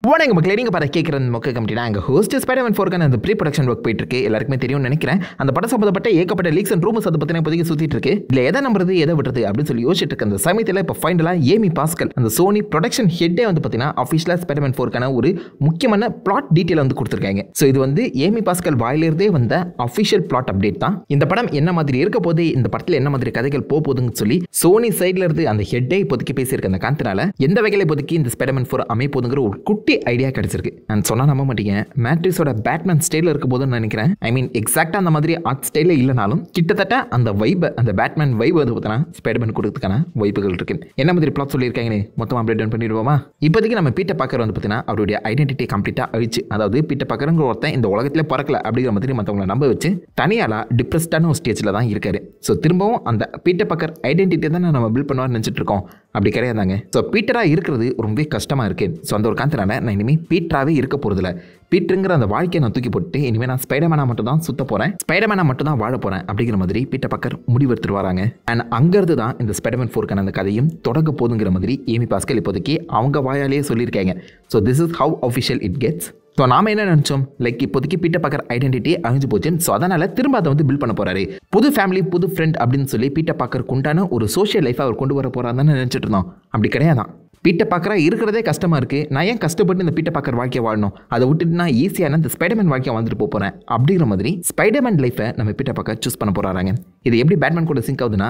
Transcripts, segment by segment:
வணங்க மக்களே, நீங்கள் பார்த்து கேட்குற மொக்க கமிட்டினா எங்கள் ஹோஸ்ட் ஸ்பைடர்மேன் 4 அந்த ப்ரீ ப்ரொடக்ஷன் ஒர்க் போயிட்டு இருக்கு. எல்லாருக்குமே தெரியும்னு நினைக்கிறேன். அந்த படம் சம்பந்தப்பட்ட ஏகப்பட்ட லீக்ஸ் அண்ட் ரூமர்ஸ் அதை பற்றின இப்போதைக்கு சுற்றிட்டு இருக்கு. இல்லை எதை நம்புறது எதை விடுறது அப்படின்னு சொல்லி யோசிச்சுட்டு இருக்க அந்த சமயத்தில் இப்போ ஃபைனலாக ஏமி பாஸ்கல் அந்த சோனி ப்ரொடக்ஷன் ஹெட்டே வந்து பார்த்தீங்கன்னா அஃபிஷியலாக ஸ்பைடர்மேன் 4 ஒரு முக்கியமான பிளாட் டீட்டெயில் வந்து கொடுத்துருக்காங்க. ஸோ இது வந்து ஏமி பாஸ்கல் வாயிலிருந்தே வந்த அஃபிஷியல் பிளாட் அப்டேட் தான். இந்த படம் என்ன மாதிரி இருக்க போது, இந்த படத்தில் என்ன மாதிரி கதைகள் போகுதுன்னு சொல்லி சோனி சைட்ல இருந்து அந்த ஹெட்டே இப்போதைக்கு பேசியிருக்க அந்த காரணத்தினால எந்த வகையில் இப்போதைக்கு இந்த ஸ்பைடர்மேன் 4 அமைப்போதுங்கிற ஒரு குட்டி ஐடியா கிடைச்சிருக்கு. நான் சொன்னா நம்ப மாட்டீங்க, மேட்ரிக்ஸோட பேட்மேன் ஸ்டைல இருக்க போதுன்னு நினைக்கிறேன். ஐ மீன் எக்ஸாக்டா அந்த மாதிரி ஆர்ட் ஸ்டைல இல்லைனாலும் கிட்டத்தட்ட அந்த வைப், அந்த பேட்மேன் வைப் வந்து பார்த்தீங்கன்னா ஸ்பைடர்மேன் கொடுக்கறதுக்கான வாய்ப்புகள் இருக்கு. என்ன மாதிரி பிளாட் சொல்லியிருக்காங்கன்னு மொத்தமாக அப்டேட் டவுன் பண்ணிடுவோமா? இப்போதைக்கு நம்ம பீட்டர் பார்க்கர் வந்து பார்த்தீங்கன்னா அவருடைய ஐடென்டிட்டி கம்ப்ளீட்டாக அழிச்சு, அதாவது பீட்டர் பார்க்கருங்கிற ஒருத்தன் இந்த உலகத்திலே பறக்கல அப்படிங்கிற மாதிரி மற்றவங்களை நம்ப வச்சு தனியால டிப்ரெஸ்டான ஒரு ஸ்டேஜில் தான் இருக்காரு. ஸோ திரும்பவும் அந்த பீட்டர் பார்க்கர் ஐடென்டிட்டி தான் நம்ம பில்ட் பண்ணுவார்னு நினச்சிட்டு இருக்கோம். அப்படி கிடையாதாங்க. ஸோ பீட்டராக இருக்கிறது ரொம்பவே கஷ்டமாக இருக்கு. ஸோ அந்த ஒரு காரணத்தினால நான் இனிமேல் பீட்டராகவே இருக்க போகிறதில்ல. பீட்டருங்கிற அந்த வாழ்க்கையை நான் தூக்கி போட்டு இனிமேல் நான் ஸ்பைடர்மேனாக மட்டும் தான் சுத்த போகிறேன், ஸ்பைடர்மேனாக மட்டும் தான் வாழ போகிறேன் அப்படிங்கிற மாதிரி பீட்டர் பார்க்கர் முடிவெடுத்துட்டு வராங்க. அண்ட் அங்கேருந்து தான் இந்த ஸ்பைடர்மேன் 4 அந்த கதையும் தொடங்க போதுங்கிற மாதிரி ஏமி பாஸ்கல் இப்போதைக்கு அவங்க வாயாலேயே சொல்லியிருக்காங்க. So this is how official it gets. So நாம என்ன நினச்சோம், லைக் இப்போதைக்கு பீட்டர் பார்க்கர் ஐடென்டிட்டி அழிஞ்சு போச்சு. ஸோ அதனால் திரும்ப அதை வந்து பில்ட் பண்ண போகிறாரு. புது ஃபேமிலி, புது ஃப்ரெண்ட் அப்படின்னு சொல்லி பீட்டர் பார்க்கர் உண்டான ஒரு சோஷியல் லைஃப் அவர் கொண்டு வர போகிறாருன்னு நினச்சிட்டு இருந்தோம். அப்படி கிடையாதான். பீட்டர் பார்க்கரா இருக்கிறதே கஷ்டமாக இருக்குது. நான் ஏன் கஷ்டப்பட்டு இந்த பீட்டர் பார்க்கர் வாழ்க்கையை வாழணும், அதை விட்டுட்டு நான் ஈஸியான இந்த ஸ்பைடர்மேன் வாழ்க்கையை வந்துட்டு போகிறேன் அப்படிங்கிற மாதிரி ஸ்பைடர்மேன் லைஃபை நம்ம பீட்டர் பார்க்கர் சூஸ் பண்ண போகிறாங்க. இது எப்படி பேட்மேன் கூட சிங்க் ஆகுதுன்னா,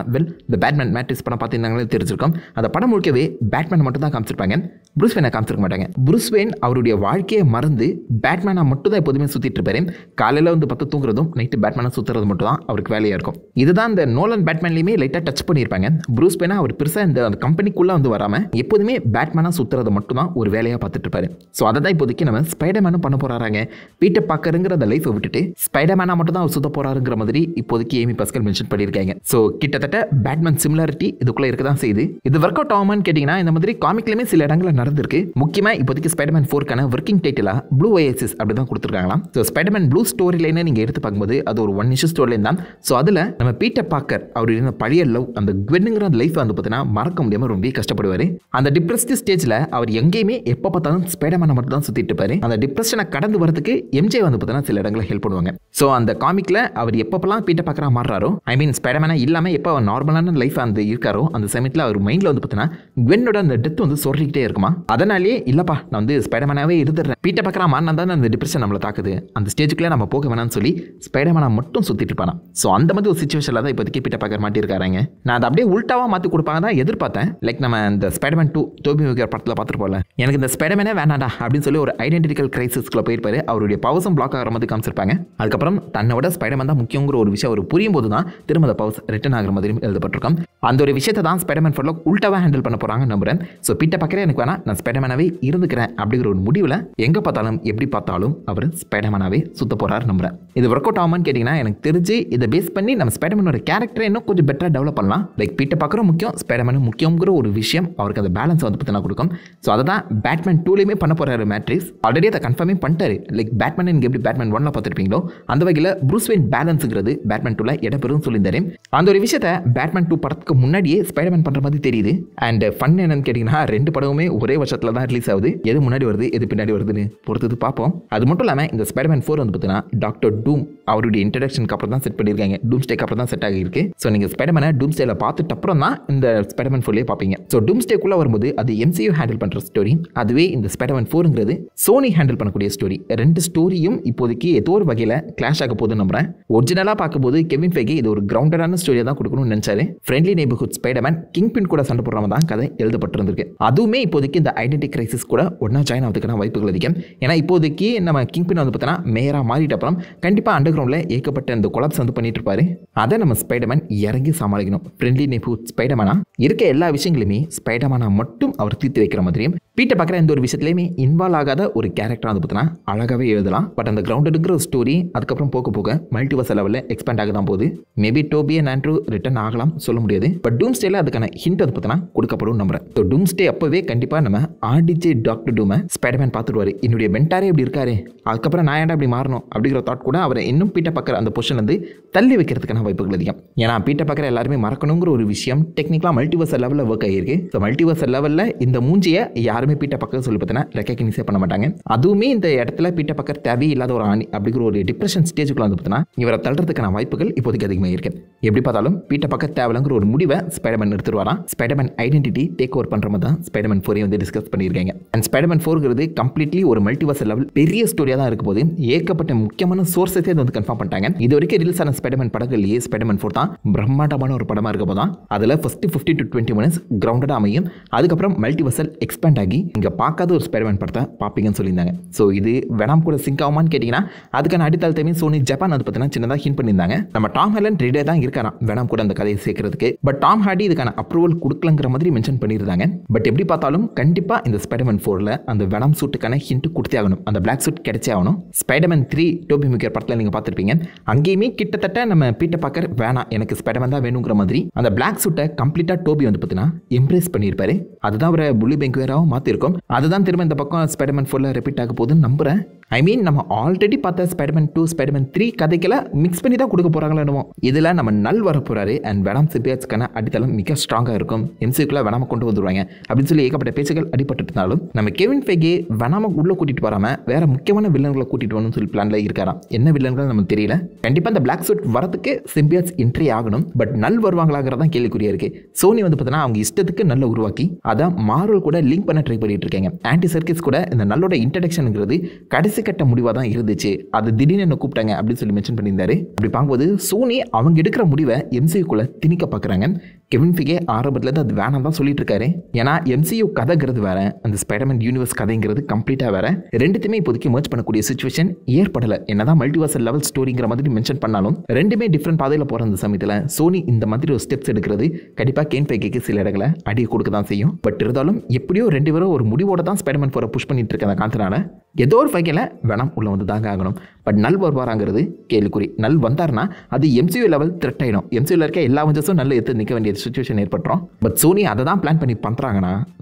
இந்த பேட்மேன் மேட்ரிக்ஸ் படம் பார்த்துருந்தாங்களே தெரிஞ்சிருக்கோம். அந்த படம் முழுக்கவே பேட்மேன் மட்டும் தான் காமிச்சிருப்பாங்க, ப்ரூஸ் வேனை காமிச்சிருக்க மாட்டாங்க. ப்ரூஸ் வேன் அவருடைய வாழ்க்கையை மறந்து பேட்மேனாக மட்டும் தான் எப்போதுமே சுற்றிட்டு இருப்பாரு. காலையில் வந்து பத்து தூங்குறதும் நைட்டு பேட்மேனாக சுற்றுறது மட்டும் தான் அவருக்கு வேலையாக இருக்கும். இதுதான் இந்த நோலன் பேட்மேன்லையுமே லைட்டாக டச் பண்ணியிருப்பாங்க. ப்ரூஸ் வேனா அவர் பெருசாக இந்த கம்பெனிக்குள்ளே வந்து வராமல் எப்போதுமே பேட்மேனாக சுற்றுறது மட்டும் தான் ஒரு வேலையாக பார்த்துட்டு இருப்பாரு. ஸோ அதை தான் இப்போதைக்கு நம்ம ஸ்பைடர்மேனும் பண்ண போகிறாங்க. பீட்டர் பார்க்கருங்கிற அந்த லைஃப்பை விட்டுட்டு ஸ்பைடர்மேனாக மட்டும் தான் அவர் சுத்த போகிறாருங்கிற மாதிரி இப்போதைக்கு ஏமி பாஸ்கல் மென்ஷன் பண்ணியிருக்காங்க. ஸோ கிட்டத்தட்ட பேட்மேன் சிமிலாரிட்டி இதுக்குள்ளே இருக்க தான் செய்யுது. இது ஒர்க் அவுட் ஆகுமான்னு கேட்டிங்கன்னா, இந்த மாதிரி காமிக்லையுமே சில இடங்களில் நடந்திருக்கு. முக்கியமாக இப்போதைக்கு ஸ்பைடர்மேன் 4 ஒர்க்கிங் டைட்டிலாக ப்ளூ ஒயாசிஸ் அப்படி தான் கொடுத்துருக்காங்களாம். ஸோ ஸ்பைடர்மேன் ப்ளூ ஸ்டோரி லைனை நீங்கள் எடுத்து பார்க்கும்போது அது ஒரு 1 இஷ்யூ ஸ்டோரி லைன் தான். ஸோ அதில் நம்ம பீட்டர் பார்க்கர் அவருடைய பழைய லவ் அந்த குவென்னுங்கிற அந்த லைஃப் வந்து பார்த்தீங்கன்னா மறக்க முடியாமல் ரொம்ப கஷ்டப்படுவார். அந்த டிப்ரெஸ்ட் ஸ்டேஜில் அவர் எங்கேயுமே எப்போ பார்த்தாலும் ஸ்பைடர்மேனை மட்டும் தான் சுற்றிட்டு இருப்பாரு. அந்த டிப்ரெஷனை கடந்து வரதுக்கு எம்ஜே வந்து பார்த்தீங்கன்னா சில இடங்களில் ஹெல்ப் பண்ணுவாங்க. ஸோ அந்த காமிக்கில் அவர் எப்பப்பெல்லாம் பீட்டர் பார்க்கரா மாறுறாரோ, ஐ மீன் ஸ்பைடர்மேனா இல்லாமல் எப்போ அவர் நார்மலான லைஃப் அந்த இருக்காரோ அந்த சமயத்தில் அவர் மைண்டில் வந்து பார்த்தீங்கன்னா குவென்னோட அந்த டெத் வந்து சொல்லிக்கிட்டே இருக்குமா. அதனாலேயே இல்லைப்பா நான் வந்து ஸ்பைடர்மேனாவே இருந்துடுறேன், பீட்டர் பார்க்கரா மாறினா தான் அந்த டிப்ரெஷன் நம்மளை தாக்குது, அந்த ஸ்டேஜுக்குள்ளே நம்ம போக வேணாம்னு சொல்லி ஸ்பைடர்மேனா மட்டும் சுற்றிட்டு இருப்பானா. ஸோ அந்த மாதிரி ஒரு சிச்சுவேஷனில் தான் இப்போதைக்கு பீட்டர் பார்க்கர் மாட்டிருக்காங்க. நான் அதை அப்படியே உல்ட்டாவாக மாற்றி கொடுப்பாங்க தான் எதிர்பார்த்தேன். லைக் நம்ம இந்த ஸ்பைடர்மேன் 2 டோபி மேகர் படத்தில் பார்த்துட்டு போகல, எனக்கு இந்த ஸ்பைடர்மேனே வேணாடா அப்படின்னு சொல்லி ஒரு ஐடென்டிட்டிக்கல் கிரைசிஸ்க்குள்ள போயிருப்பாரு. அவருடைய பவர்ஸும் பிளாக் ஆகிற மாதிரி காமிச்சிருப்பாங்க. அதுக்கப்புறம் தன்னோட ஸ்பைடர்மேன் தான் முக்கியங்கிற ஒரு விஷயம் அவர் புரியும் போது தான் திரும்ப அந்த பவர்ஸ் ரிட்டர்ன் ஆகிற மாதிரி எழுதப்பட்டிருக்கும். அந்த ஒரு விஷயத்தை தான் ஸ்பைடர்மேன் 4 உல்ட்டாவாக ஹேண்டில் பண்ண போகிறாங்க நம்புறேன். ஸோ பீட்டர் பார்க்கறே எனக்கு வேணா, நான் ஸ்பைடர்மேனாவே இருந்துக்கிறேன் அப்படிங்கிற ஒரு முடிவில் எங்கே பார்த்தாலும் எப்படி பார்த்தாலும் அவர் ஸ்பைடர்மேனாவே சுத்த போகிறார் நம்புறேன். இது ஒர்க் அவுட் ஆகுமான்னு கேட்டிங்கன்னா, எனக்கு தெரிஞ்சு இதை பேஸ் பண்ணி நம்ம ஸ்பைடர்மேனோட கேரக்டரை இன்னும் கொஞ்சம் பெட்டராக டெவலப் பண்ணலாம். லைக் பீட்டர் பார்க்கறோம் முக்கியம், ஸ்பைடர்மேனும் முக்கியங்கிற ஒரு விஷயம் அவருக்கு அந்த பேலன்ஸ் வந்து பார்த்தீங்கன்னா கொடுக்கும். ஸோ அதை தான் பேட்மேன் 2லையுமே பண்ண போகிறாரு மேட்ரிக்ஸ். ஆல்ரெடி அதை கன்ஃபார்மே பண்ணிட்டாரு. லைக் பேட்மேன் நீங்கள் எப்படி பேட்மேன் 1ல பார்த்துருப்பீங்களோ அந்த வகையில் ப்ரூஸ் வேன் பேலன்ஸுங்கிறது பேட்மேன் 2ல இடம்பெறும் சொல்லியிருந்தாரு. அந்த ஒரு விஷயத்தை பேட்மேன் 2 படத்துக்கு முன்னாடியே ஸ்பைடர்மேன் பண்ணுற மாதிரி தெரியுது. அண்ட் ஃபன் என்னன்னு கேட்டிங்கன்னா, 2 படமுமே ஒரே வருஷத்தில் தான் ரிலீஸ் ஆகுது. எது முன்னாடி வருது எது பின்னாடி வருதுன்னு பொறுத்தது பார்ப்போம். அது மட்டும் இல்லாமல் இந்த ஸ்பைடர்மேன் 4 வந்து பார்த்தீங்கன்னா டாக்டர் டூம் அவருடைய இன்ட்ரடக்ஷனுக்கு அப்புறம் தான் செட் பண்ணியிருக்காங்க. டூம்ஸ்டேக்கு அப்புறம் தான் செட் ஆகியிருக்கு. ஸோ நீங்கள் ஸ்பைடர்மேனை டூம்ஸ்டேல பார்த்துட்டு அப்புறம் தான் இந்த ஸ்பைடர்மேன் 4லேயே பார்ப்பீங்க. ஸோ டூம்ஸ்டேக்குள்ளே வரும்போது அது MCU ஹேண்டில் பண்ணுற ஸ்டோரி, அதுவே இந்த ஸ்பைடர்மேன் 4ங்கிறது சோனி ஹேண்டில் பண்ணக்கூடிய ஸ்டோரி. 2 ஸ்டோரியும் இப்போதைக்கு ஏதோ ஒரு வகையில் கிளாஷ் ஆக போகுதுன்னு நம்புறேன். ஒரிஜினலாக பார்க்கும்போது கெவின் ஃபைகி இது ஒரு கிரவுண்டடான ஸ்டோரியை தான் கொடுக்கணும்னு நினைச்சாரு. ஃப்ரெண்ட்லி நெய்பர்ஹுட் ஸ்பைடர்மேன் கிங்பின் கூட சண்டை போடுறவங்க தான் கதை எழுதப்பட்டிருந்திருக்கு. அதுவுமே இப்போதைக்கு இந்த ஐடென்டி கிரைசிஸ் கூட ஒன்றா ஜாயின் ஆகிறதுக்கான வாய்ப்புகள் அதிகம். ஏன்னா இப்போதைக்கு நம்ம கிங்பின் வந்து பார்த்தீங்கன்னா மேயராக மாறிட்ட அப்புறம் கண்டிப்பாக அண்டர் கிரவுண்டில் ஏகப்பட்ட இந்த கொலாப்ஸ் வந்து பண்ணிட்டு இருப்பாரு. அதை நம்ம ஸ்பைடர்மேன் இறங்கி சமாளிக்கணும். ஃப்ரெண்ட்லி நெய்பர்ஹுட் ஸ்பைடர்மேனா இருக்க எல்லா விஷயங்களுமே ஸ்பைடர்மேனா மட்டும் அவர் தீர்த்து வைக்கிற மாதிரியும் பீட்டர் பார்க்குற எந்த ஒரு விஷயத்துலையுமே இன்வால்வ் ஆகாத ஒரு கேரக்டர் வந்து பார்த்தீங்கன்னா அழகாகவே எழுதலாம். பட் அந்த கிரவுண்டடுங்கிற ஒரு ஸ்டோரி அதுக்கப்புறம் போக போக மல்டிவர்ஸ் லெவலில் எக்ஸ்பேண்ட் ஆக தான் போகுது. Maybe Toby and Andrew return ஆகலாம், சொல்ல முடியாது. பட் டூம்ஸ்டேல அதுக்கான ஹிண்ட் வந்து பார்த்தீங்கன்னா கொடுக்கப்படும் நம்புறேன். ஸோ டூம்ஸ்டே அப்போவே கண்டிப்பாக நம்ம ஆர்டிஜே டாக்டர் டூமை ஸ்பைடர்மேன் பார்த்துருவாரு. என்னுடைய மென்டாரே இப்படி இருக்காரு, அதுக்கப்புறம் நான் ஏன்டா அப்படி மாறணும் அப்படிங்கிற தாட் கூட அவரை இன்னும் பீட்டர் பார்க்குற அந்த பொசிஷன் வந்து தள்ளி வைக்கிறதுக்கான வாய்ப்புகள் அதிகம். ஏன்னா பீட்டர் பார்க்குற எல்லாருமே மறக்கணுங்கிற ஒரு விஷயம் டெக்னிக்கலாக மல்டிவர்ஸ் லெவலில் ஒர்க் ஆகியிருக்கு. ஸோ மல்டிவர்ஸ் லெவலில் இந்த மூஞ்சியை யாருமே யாருமே பீட்டர் பக்கர் சொல்லி பார்த்தீங்கன்னா ரெக்கக்னைஸே பண்ண மாட்டாங்க. அதுவுமே இந்த இடத்துல பீட்டர் பக்கர் தேவையில்லாத ஒரு ஆணி அப்படிங்கிற ஒரு டிப்ரெஷன் ஸ்டேஜுக்குள்ள வந்து பார்த்தீங்கன்னா இவரை தள்ளுறதுக்கான வாய்ப்புகள் இப்போதைக்கு அதிகமாக இருக்கு. எப்படி பார்த்தாலும் பீட்டர் பக்கர் தேவைங்கிற ஒரு முடிவை ஸ்பைடர்மேன் எடுத்துருவாராம். ஸ்பைடர்மேன் ஐடென்டிட்டி டேக் ஓவர் பண்ற மாதிரி தான் ஸ்பைடர்மேன் 4 வந்து டிஸ்கஸ் பண்ணியிருக்காங்க. அண்ட் ஸ்பைடர்மேன் 4ங்கிறது கம்ப்ளீட்லி ஒரு மல்டிவர்ஸ் லெவல் பெரிய ஸ்டோரியாக தான் இருக்க போது ஏகப்பட்ட முக்கியமான சோர்ஸஸே வந்து கன்ஃபார்ம் பண்ணிட்டாங்க. இது வரைக்கும் ரிலீஸ் ஆன ஸ்பைடர்மேன் படங்கள்லேயே ஸ்பைடர்மேன் 4 தான் பிரம்மாண்டமான ஒரு படமாக இருக்க போதான். அதில் ஃபர்ஸ்ட் 15 to 20 minutes கிரவுண்டடாக அமையும். அதுக்கப்புறம் மல்டிவர்சல் எக்ஸ்பேண்ட் ஆகி இங்கே பார்க்காத ஒரு ஸ்பைடர்மேன் படத்தை பார்ப்பீங்கன்னு சொல்லியிருந்தாங்க. ஸோ இது வெனாம் கூட சிங்க் ஆகுமான்னு கேட்டிங்கன்னா அதுக்கான அடித்தளத்தையுமே சோனி ஜப்பான் வந்து பார்த்தீங்கன்னா சின்னதாக ஹிண்ட் பண்ணியிருந்தாங்க. நம்ம டாம் ஹாலண்ட் ரெடியாக தான் இருக்காராம் வெனாம் கூட அந்த கதையை சேர்க்கறதுக்கு. பட் டாம் ஹார்டி இதுக்கான அப்ரூவல் கொடுக்கலங்கிற மாதிரி மென்ஷன் பண்ணியிருந்தாங்க. பட் எப்படி பார்த்தாலும் கண்டிப்பாக இந்த ஸ்பைடர்மேன் 4ல அந்த வெனாம் சூட்டுக்கான ஹிண்ட் கொடுத்தே ஆகணும். அந்த பிளாக் சூட் கிடைச்சே ஆகணும். ஸ்பைடர்மேன் 3 டோபி மேக்கர் படத்தில் நீங்கள் பார்த்துருப்பீங்க. அங்கேயுமே கிட்டத்தட்ட நம்ம பீட்டர் பார்க்கர் வேணாம் எனக்கு ஸ்பைடர்மேன் தான் வேணுங்கிற மாதிரி அந்த பிளாக் சூட்டை கம்ப்ளீட்டாக டோபி வந்து பார்த்தீங்கன்னா எம்ப்ரேஸ் பண்ணியிருப்பாரு. அதுதான் அவரை புள்ளி பெங்குவேராகவும் மாற்றிருக்கும். அதுதான் திரும்ப இந்த பக்கம் ஸ்பைடர்மேன் 4ல ரிப்பீட் ஆக போகுதுன்னு நம்புறேன். ஐ மீன் நம்ம ஆல்ரெடி பார்த்த ஸ்பைடர்மேன் 2 ஸ்பைடர்மேன் 3 கதைக்கெல்லாம் மிக்ஸ் பண்ணி தான் கொடுக்க போகிறாங்களோ என்னமோ. இதில் நம்ம நல் வர போகிறாரு அண்ட் வெனாம் சிம்பியாட்ஸ்க்கான அடித்தளம் மிக ஸ்ட்ராங்காக இருக்கும். எம்சிக்குள்ளே வெனாம கொண்டு வந்துடுவாங்க அப்படின்னு சொல்லி ஏகப்பட்ட பேச்சுகள் அடிபட்டு இருந்தாலும் நம்ம கெவின் ஃபெய்கே வெனாம உள்ளே கூட்டிகிட்டு வராமல் வேற முக்கியமான வில்லன்களை கூட்டிகிட்டு வரணும்னு சொல்லி பிளானில் இருக்காராம். என்ன வில்லன்கள் நமக்கு தெரியல. கண்டிப்பாக இந்த பிளாக் சூட் வரதுக்கு சிம்பியாட்ஸ் என்ட்ரி ஆகணும். பட் நல் வருவாங்களாங்கிறதான் கேள்விக்குறியா இருக்கு. சோனி வந்து பார்த்தீங்கன்னா அவங்க இஷ்டத்துக்கு நல்ல உருவாக்கி அதை மார்வல் கூட லிங்க் பண்ண ட்ரை பண்ணிட்டு இருக்காங்க. ஆன்டி சர்க்கிஸ் கூட இந்த நல்லோட இன்ட்ரடக்ஷனுங்கிறது கடைசி கட்ட முடிவாக தான் இருந்துச்சு. அது திடீர்னு என்ன கூப்பிட்டாங்க அப்படின்னு சொல்லி மென்ஷன் பண்ணியிருந்தாரு. அப்படி பார்க்கும்போது சோனி அவங்க எடுக்கிற முடிவை எம்சியூக்குள்ள திணிக்க பார்க்குறாங்க. கெவின் ஃபெய்கே ஆரம்பத்தில் அது வேணாம் தான் சொல்லிட்டு இருக்காரு. ஏன்னா எம்சியூ கதைங்கிறது வேற, அந்த ஸ்பைடர்மேன் யூனிவர்ஸ் கதைங்கிறது கம்ப்ளீட்டாக வேற. ரெண்டுத்தையுமே இப்போதைக்கு மர்ஜ் பண்ணக்கூடிய சிச்சுவேஷன் ஏற்படலை. என்னதான் மல்டிவர்சல் லெவல் ஸ்டோரிங்கிற மாதிரி மென்ஷன் பண்ணாலும் ரெண்டுமே டிஃப்ரெண்ட் பாதையில் போகிற அந்த சமயத்தில் சோனி இந்த மாதிரி ஒரு ஸ்டெப்ஸ் எடுக்கிறது கண்டிப்பாக கெவின் ஃபெய்கேக்கு சில இடங்களை அடி கொடுக்க தான் செய்யும். பட் இருந்தாலும் எப்படியோ ரெண்டு பேரும் ஒரு முடிவோட தான் ஸ்பைடர்மேன் 4 புஷ் பண்ணிட்டு இருக்க காரணத்தினால ஏதோ ஒரு வகையில் வெனாம் உள்ள வந்து தாங்க ஆகணும். பட் நல் வருவாராங்கிறது கேள்விக்குறி. நல் வந்தார்னா அது எம்சியூ லெவல் த்ரெட் ஆகிடும். எம்சியூவில் இருக்க எல்லா வஞ்சஸும் நல்ல எடுத்து நிற்க வேண்டிய சுச்சுவேஷன் ஏற்பட்டுரும். பட் சோனி அதை தான் பிளான் பண்ணி பண்ணுறாங்கன்னா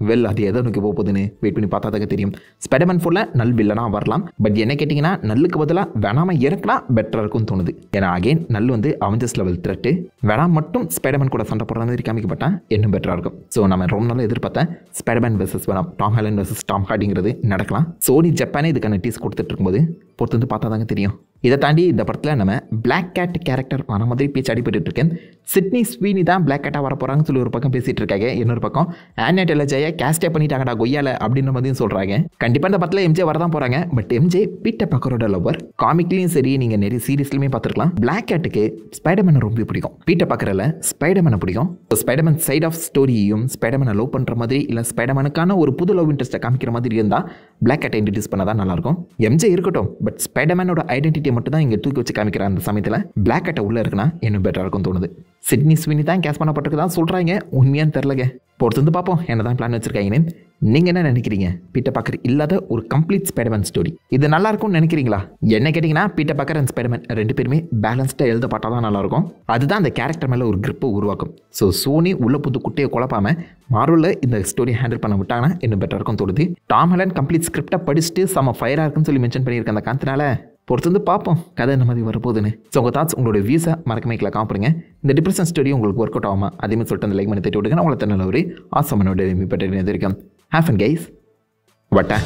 அது எதை நோக்கி போகுதுன்னு வெயிட் பண்ணி பார்த்தா தான் தெரியும். ஸ்பைடர்மேன் 4ல நல் வில்லனாக வரலாம். பட் என்ன கேட்டிங்கன்னா நல்லுக்கு பதிலாக வெனாம இறக்கலாம் பெட்டராக இருக்கும்னு தோணுது. ஏன்னா அகைன் நல் வந்து அவஞ்சஸ் லெவல் த்ரெட்டு. வெனாம் மட்டும் ஸ்பைடர்மேன் கூட சண்டை போடுற மாதிரி காமிக்கப்பட்டா இன்னும் பெட்டராக இருக்கும். ஸோ நம்ம ரொம்ப நாள் எதிர்பார்த்தேன் Spiderman versus Venom, Tom Holland versus Tom ஹார்டிங்கிறது நடக்கலாம். சோனி ஜப்பானே இதுக்கான டீஸ் கொடுத்துட்டு இருக்கும்போது பொறுத்து வந்து பார்த்தா தாங்க தெரியும். இதை தாண்டி இந்த படத்தில் நம்ம பிளாக் கேட் கேரக்டர் வர மாதிரி பேச்சு அடிபட்டு இருக்கேன். சிட்னி ஸ்வீனி தான் பிளாக் கேட்டாக வர போகிறாங்கன்னு சொல்லி ஒரு பக்கம் பேசிகிட்டு இருக்காங்க. இன்னொரு பக்கம் ஆன்யா டெய்லர்-ஜோயை கேஸ்டே பண்ணிட்டாங்கடா கொய்யால அப்படின்ற மாதிரியும் சொல்கிறாங்க. கண்டிப்பாக இந்த படத்தில் எம்ஜே வரதான் போகிறாங்க. பட் எம்ஜே பீட்டர் பார்க்கரோட லவர். காமிக்லையும் சரி நீங்கள் நிறைய சீரீஸ்லையுமே பார்த்துருக்கலாம். பிளாக் கேட்டுக்கு ஸ்பைடர்மேனை ரொம்ப பிடிக்கும். பீட்டர் பார்க்கரில் ஸ்பைடர்மேனை பிடிக்கும். ஸ்பைடர்மேன் சைட் ஆஃப் ஸ்டோரியையும் ஸ்பைடர்மேனை லவ் பண்ணுற மாதிரி இல்லை ஸ்பைடர்மேனுக்கான ஒரு புது லவ் இன்ட்ரெஸ்ட்டை காமிக்கிற மாதிரி இருந்தால் பிளாக் கேட்டை இன்ட்ரடியூஸ் பண்ண தான் நல்லாயிருக்கும். எம்ஜே இருக்கட்டும், பட் ஸ்பைடர்மேனோட ஐடென்டிட்டியை மட்டும் தான் இங்கே தூக்கி வச்சு காமிக்கிற அந்த சமயத்தில் பிளாக் கேட்டை உள்ளே இருக்குன்னா இன்னும் பெட்டராக இருக்கும் தோணுது. சிட்னி ஸ்வினி தான் கேஸ் பண்ணப்பட்டிருக்கு தான் சொல்கிறாங்க. உண்மையான்னு தெரிலங்க. பொறுத்து வந்து பார்ப்போம் என்ன தான் பிளான் வச்சுருக்காங்கன்னு. நீங்கள் என்ன நினைக்கிறீங்க? பீட்டர் பார்க்கர் இல்லாத ஒரு கம்ப்ளீட் ஸ்பைடர்மேன் ஸ்டோரி இது நல்லா இருக்கும்னு நினைக்கிறீங்களா? என்ன கேட்டிங்கன்னா பீட்டர் பார்க்கர் அண்ட் ஸ்பைடர்மேன் ரெண்டு பேருமே பேலன்ஸ்டாக எழுத பார்த்தா தான் நல்லாயிருக்கும். அதுதான் அந்த கேரக்டர் மேலே ஒரு கிரிப்பை உருவாக்கும். ஸோ சோனி உள்ள புது குட்டையை குழப்பாமல் மார்வலில் இந்த ஸ்டோரி ஹேண்டில் பண்ண விட்டாங்கன்னா இன்னும் பெட்டராக இருக்கும் தோணுது. டாம் ஹாலண்ட் கம்ப்ளீட் ஸ்கிரிப்டை படிச்சுட்டு செம்ம ஃபயராக இருக்குன்னு சொல்லி மென்ஷன் பண்ணியிருக்கேன் அந்த காரணத்தினால பொறுத்து வந்து பார்ப்போம் கதை இந்த மாதிரி வரப்போகுதுன்னு. ஸோ உங்கள் தாட்ஸ் உங்களோட வியூஸை மறக்கமைக்கில் காமிப்படுங்க. இந்த டிப்ரெஷன் ஸ்டோரி உங்களுக்கு ஒர்க் அவுட் ஆகாமல் அதேமாதிரி சொல்லிட்டு அந்த லைக் பண்ணி தட்டி விடுங்க. உங்களை நல்ல ஒரு ஆசமனோட மீப்பட்டு இருக்கேன். Have fun guys. வட்டா